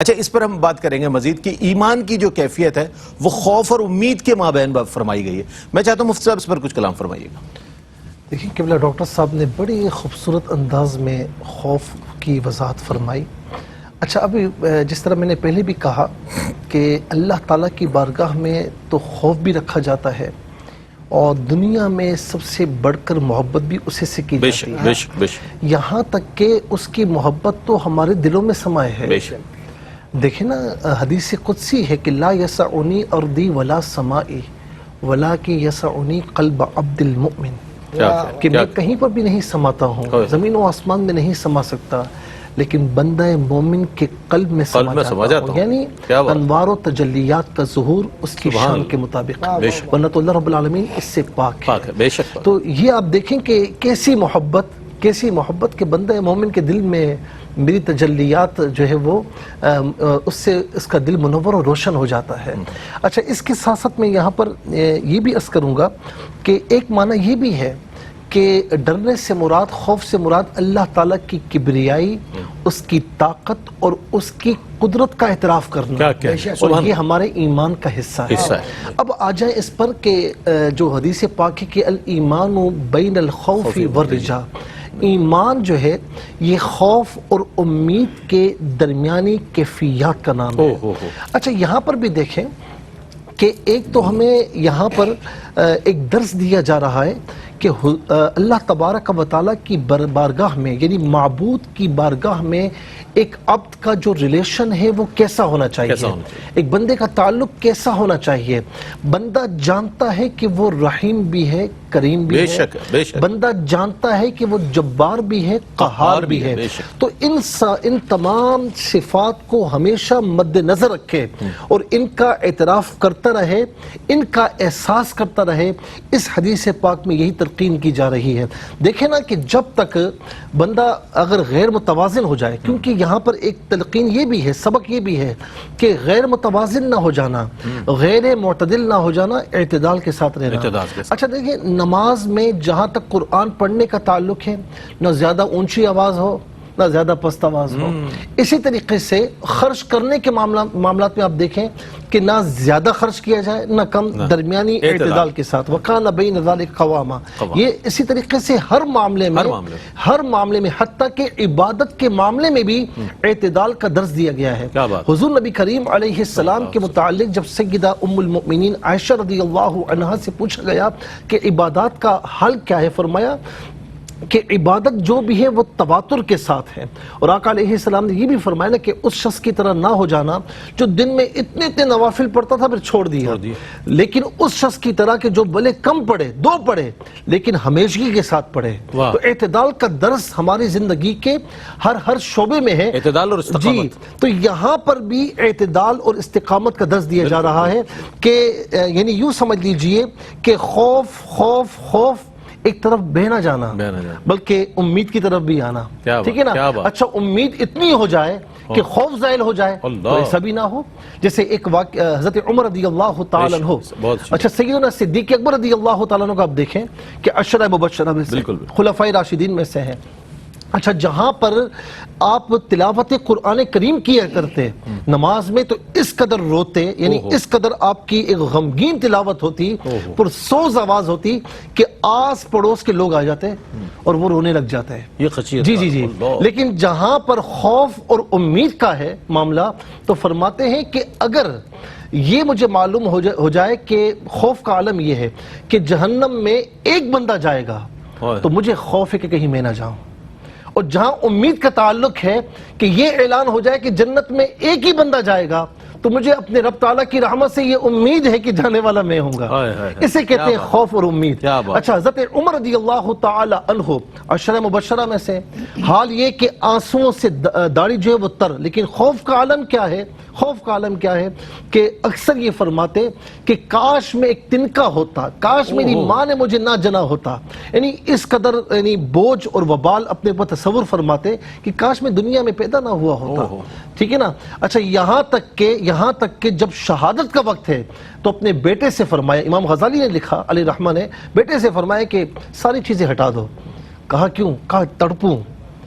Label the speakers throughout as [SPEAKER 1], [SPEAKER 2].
[SPEAKER 1] اچھا، اس پر ہم بات کریں گے مزید کہ ایمان کی جو کیفیت ہے وہ خوف اور امید کے مابین فرمائی گئی ہے۔ میں چاہتا ہوں مفتی صاحب اس پر کچھ کلام فرمائیے گا۔
[SPEAKER 2] دیکھیں قبلہ ڈاکٹر صاحب نے بڑی خوبصورت انداز میں خوف کی وضاحت فرمائی۔ اچھا، ابھی جس طرح میں نے پہلے بھی کہا کہ اللہ تعالیٰ کی بارگاہ میں تو خوف بھی رکھا جاتا ہے اور دنیا میں سب سے بڑھ کر محبت بھی اسے سے کی جاتی ہے،
[SPEAKER 1] بے شک
[SPEAKER 2] یہاں تک کہ اس کی محبت تو ہمارے دلوں میں سمائے ہے۔
[SPEAKER 1] بے شک
[SPEAKER 2] دیکھیں نا، حدیث قدسی ہے کہ لا یسعنی ارضی ولا سمائی ولکن یسعنی قلب عبد المؤمن، کہ میں کہیں پر بھی نہیں سماتا ہوں، زمین و آسمان میں نہیں سما سکتا، لیکن بندہ مومن کے قلب میں سما جاتا ہوں، یعنی انوار و تجلیات کا ظہور اس کی شان کے مطابق، ورنہ تو اللہ رب العالمین اس سے پاک ہے۔
[SPEAKER 1] بے شک۔
[SPEAKER 2] تو یہ آپ دیکھیں کہ کیسی محبت کہ بندہ مومن کے دل میں میری تجلیات جو ہے وہ اس سے اس کا دل منور اور روشن ہو جاتا ہے۔ اچھا، اس کے ساتھ ساتھ میں یہاں پر یہ بھی عرض کروں گا کہ ایک معنی یہ بھی ہے کہ ڈرنے سے مراد، خوف سے مراد اللہ تعالیٰ کی کبریائی، اس کی طاقت اور اس کی قدرت کا اعتراف کرنا، اور یہ ہمارے ایمان کا حصہ ہے۔ اب آ جائیں اس پر کہ جو حدیث پاک ہے کہ الایمان بین الخوف والرجاء، ایمان جو ہے یہ خوف اور امید کے درمیانی کیفیات کا نام ہے۔ اچھا، یہاں پر بھی دیکھیں کہ ایک تو ہمیں یہاں پر ایک درس دیا جا رہا ہے کہ اللہ تبارک و تعالیٰ کی بارگاہ میں، یعنی معبود کی بارگاہ میں ایک عبد کا جو ریلیشن ہے وہ کیسا ہونا چاہیے، ایک بندے کا تعلق کیسا ہونا چاہیے۔ بندہ جانتا ہے کہ وہ رحیم بھی ہے، کریم بھی ہے، بندہ جانتا ہے کہ وہ جبار بھی ہے، قہار بھی ہے۔ تو ان تمام صفات کو ہمیشہ مد نظر رکھے اور ان کا اعتراف کرتا رہے، ان کا احساس کرتا رہے، اس حدیث پاک میں یہی تلقین کی جا رہی ہے۔ دیکھیں نا کہ جب تک بندہ اگر غیر متوازن ہو جائے، کیونکہ یہاں پر ایک تلقین یہ بھی ہے، سبق یہ بھی ہے کہ غیر متوازن نہ ہو جانا، غیر معتدل نہ ہو جانا، اعتدال کے ساتھ رہنا۔ اچھا دیکھیں، نماز میں جہاں تک قرآن پڑھنے کا تعلق ہے، نہ زیادہ اونچی آواز ہو نہ زیادہ پست آواز ہو۔ اسی طریقے سے خرچ کرنے کے معاملات میں آپ دیکھیں کہ نہ زیادہ خرچ کیا جائے نہ کم، درمیانی اعتدال کے ساتھ، وَكَانَ بَيْنَ ذَلِكَ قَوَامًا۔ یہ اسی طریقے سے ہر معاملے میں حتیٰ کہ عبادت کے معاملے میں بھی اعتدال کا درس دیا گیا ہے۔ حضور نبی کریم علیہ السلام کے متعلق جب سیدہ ام المؤمنین عائشہ رضی اللہ عنہا سے پوچھا گیا کہ عبادات کا حل کیا ہے، فرمایا کہ عبادت جو بھی ہے وہ تواتر کے ساتھ ہے، اور آقا علیہ السلام نے یہ بھی فرمایا کہ اس شخص کی طرح نہ ہو جانا جو دن میں اتنے نوافل پڑھتا تھا پھر چھوڑ دیا، لیکن اس شخص کی طرح کہ جو بھلے کم پڑھے، 2 پڑھے، لیکن ہمیشگی کے ساتھ پڑھے۔ تو اعتدال کا درس ہماری زندگی کے ہر شعبے میں ہے،
[SPEAKER 1] اعتدال اور استقامت۔
[SPEAKER 2] جی، تو یہاں پر بھی اعتدال اور استقامت کا درس دیا جا رہا ہے کہ یعنی یوں سمجھ لیجئے کہ خوف ایک طرف بہنا جانا، بلکہ امید کی طرف بھی آنا، ٹھیک ہے نا۔ اچھا، امید اتنی ہو جائے کہ خوف زائل ہو جائے، تو ایسا بھی نہ ہو۔ جیسے ایک واقعہ حضرت عمر رضی اللہ تعالیٰ عنہ، اچھا سیدنا صدیق اکبر رضی اللہ تعالیٰ عنہ کا آپ دیکھیں کہ عشرہ مبشرہ میں سے، خلفائے راشدین میں سے ہیں۔ اچھا، جہاں پر آپ تلاوت قرآن کریم کیا کرتے نماز میں تو اس قدر روتے، یعنی اس قدر آپ کی ایک غمگین تلاوت ہوتی، پرسوز آواز ہوتی کہ آس پڑوس کے لوگ آ جاتے اور وہ رونے لگ جاتے ہیں۔
[SPEAKER 1] یہ خشیت،
[SPEAKER 2] جی، لیکن جہاں پر خوف اور امید کا ہے معاملہ تو فرماتے ہیں کہ اگر یہ مجھے معلوم ہو جائے کہ خوف کا عالم یہ ہے کہ جہنم میں ایک بندہ جائے گا تو مجھے خوف ہے کہ کہیں میں نہ جاؤں، اور جہاں امید کا تعلق ہے کہ یہ اعلان ہو جائے کہ جنت میں ایک ہی بندہ جائے گا تو مجھے اپنے رب تعالیٰ کی رحمت سے یہ امید ہے کہ جانے والا میں ہوں گا۔ اسے کہتے ہیں خوف اور امید۔ اچھا، حضرت عمر رضی اللہ تعالی عنہ عشرہ مبشرہ میں سے، حال یہ کہ آنسوؤں سے داڑھی جو ہے وہ تر، لیکن خوف کا عالم کیا ہے؟ خوف کا عالم کیا ہے کہ اکثر یہ فرماتے کہ کاش میں ایک تنکا ہوتا، کاش میری ماں نے مجھے نہ جنا ہوتا، یعنی اس قدر یعنی بوجھ اور وبال اپنے اوپر تصور فرماتے کہ کاش میں دنیا میں پیدا نہ ہوا ہوتا، ٹھیک ہے نا۔ اچھا، یہاں تک کہ جب شہادت کا وقت ہے تو اپنے بیٹے سے فرمایا، امام غزالی نے لکھا علیہ رحمہ نے، بیٹے سے فرمایا کہ ساری چیزیں ہٹا دو۔ کہا کیوں؟ کہا تڑپوں،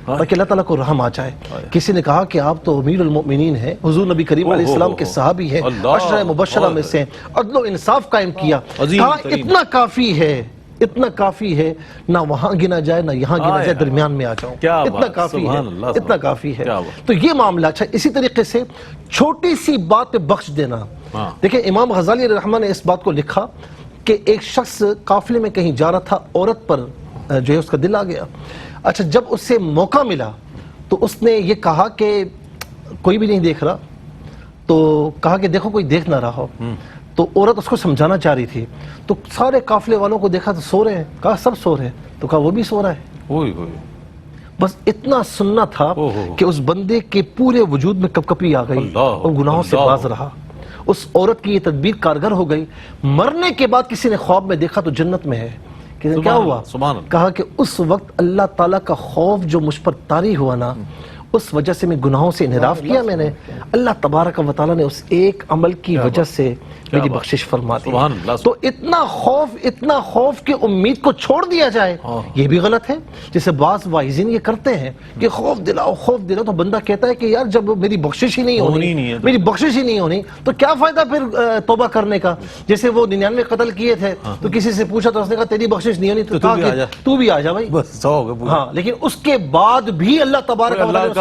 [SPEAKER 2] تاکہ اللہ تعالیٰ کو رحم آ جائے. کسی نے کہا کہ آپ تو امیر المؤمنین ہیں, حضور نبی کریم علیہ السلام کے صحابی ہیں, عشرہ مبشرہ میں سے, عدل و انصاف قائم کیا. کہا اتنا کافی ہے, اتنا کافی ہے, نہ وہاں گنا جائے نہ یہاں گنا جائے, درمیان میں آ جاؤں, اتنا کافی ہے, اتنا کافی ہے. تو یہ معاملہ. اچھا, اسی طریقے سے چھوٹی سی بات پہ بخش دینا. دیکھیں امام غزالی علیہ الرحمہ نے اس بات کو لکھا کہ ایک شخص قافلے میں کہیں جا رہا تھا, عورت پر جو ہے اس کا دل آ گیا. اچھا, جب اس سے موقع ملا تو اس نے یہ کہا کہ کوئی بھی نہیں دیکھ رہا, تو کہا کہ دیکھو کوئی دیکھ نہ رہا ہو. تو عورت اس کو سمجھانا چاہ رہی تھی, تو سارے قافلے والوں کو دیکھا تو سو رہے ہیں, کہا سب سو رہے ہیں, تو کہا وہ بھی سو رہا ہے. بس اتنا سننا تھا کہ اس بندے کے پورے وجود میں کپکپی آ گئی اور گناہوں سے باز رہا. اس عورت کی یہ تدبیر کارگر ہو گئی. مرنے کے بعد کسی نے خواب میں دیکھا تو جنت میں ہے. کیا ہوا؟ کہا کہ اس وقت اللہ تعالیٰ کا خوف جو مجھ پر طاری ہوا نا, اس وجہ سے میں گناہوں سے انحراف کیا میں نے, اللہ تبارک و تعالیٰ نے اس ایک عمل کی وجہ سے میری بخشش فرما دی. تو اتنا خوف کہ امید کو چھوڑ دیا جائے, یہ بھی غلط ہے. جیسے بعض واعظین یہ کرتے ہیں کہ خوف دلاؤ, تو بندہ کہتا ہے کہ یار جب میری بخشش ہی نہیں ہونی تو کیا فائدہ پھر توبہ کرنے کا. جیسے وہ 99 قتل کیے تھے تو کسی سے پوچھا تو اس نے کہا تیری بخشش نہیں ہونی, تو کہا کہ تو بھی آ جا بھائی. ہاں, لیکن اس کے بعد بھی اللہ تبارک و تعالیٰ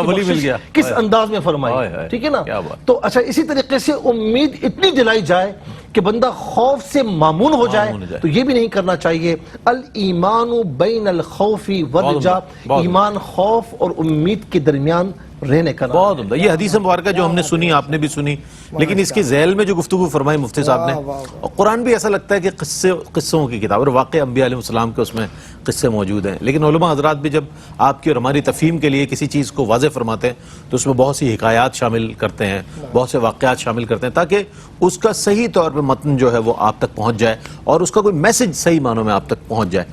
[SPEAKER 2] کس انداز میں فرمائی, ٹھیک ہے نا. تو اچھا, اسی طریقے سے امید اتنی دلائی جائے کہ بندہ خوف سے مامون ہو جائے, تو یہ بھی نہیں کرنا چاہیے. الایمان بین الخوف والرجاء, ایمان خوف اور امید کے درمیان رہنے کا.
[SPEAKER 1] بہت عمدہ. یہ حدیث مبارکہ جو ہم نے سنی, آپ نے بھی سنی, لیکن اس کی ذیل میں جو گفتگو فرمائی مفتی صاحب نے, اور قرآن بھی ایسا لگتا ہے کہ قصوں کی کتاب, اور واقع انبیاء علیہ السلام کے اس میں قصے موجود ہیں. لیکن علماء حضرات بھی جب آپ کی اور ہماری تفہیم کے لیے کسی چیز کو واضح فرماتے ہیں تو اس میں بہت سی حکایات شامل کرتے ہیں, بہت سے واقعات شامل کرتے ہیں, تاکہ اس کا صحیح طور پہ متن جو ہے وہ آپ تک پہنچ جائے اور اس کا کوئی میسج صحیح معنوں میں آپ تک پہنچ جائے.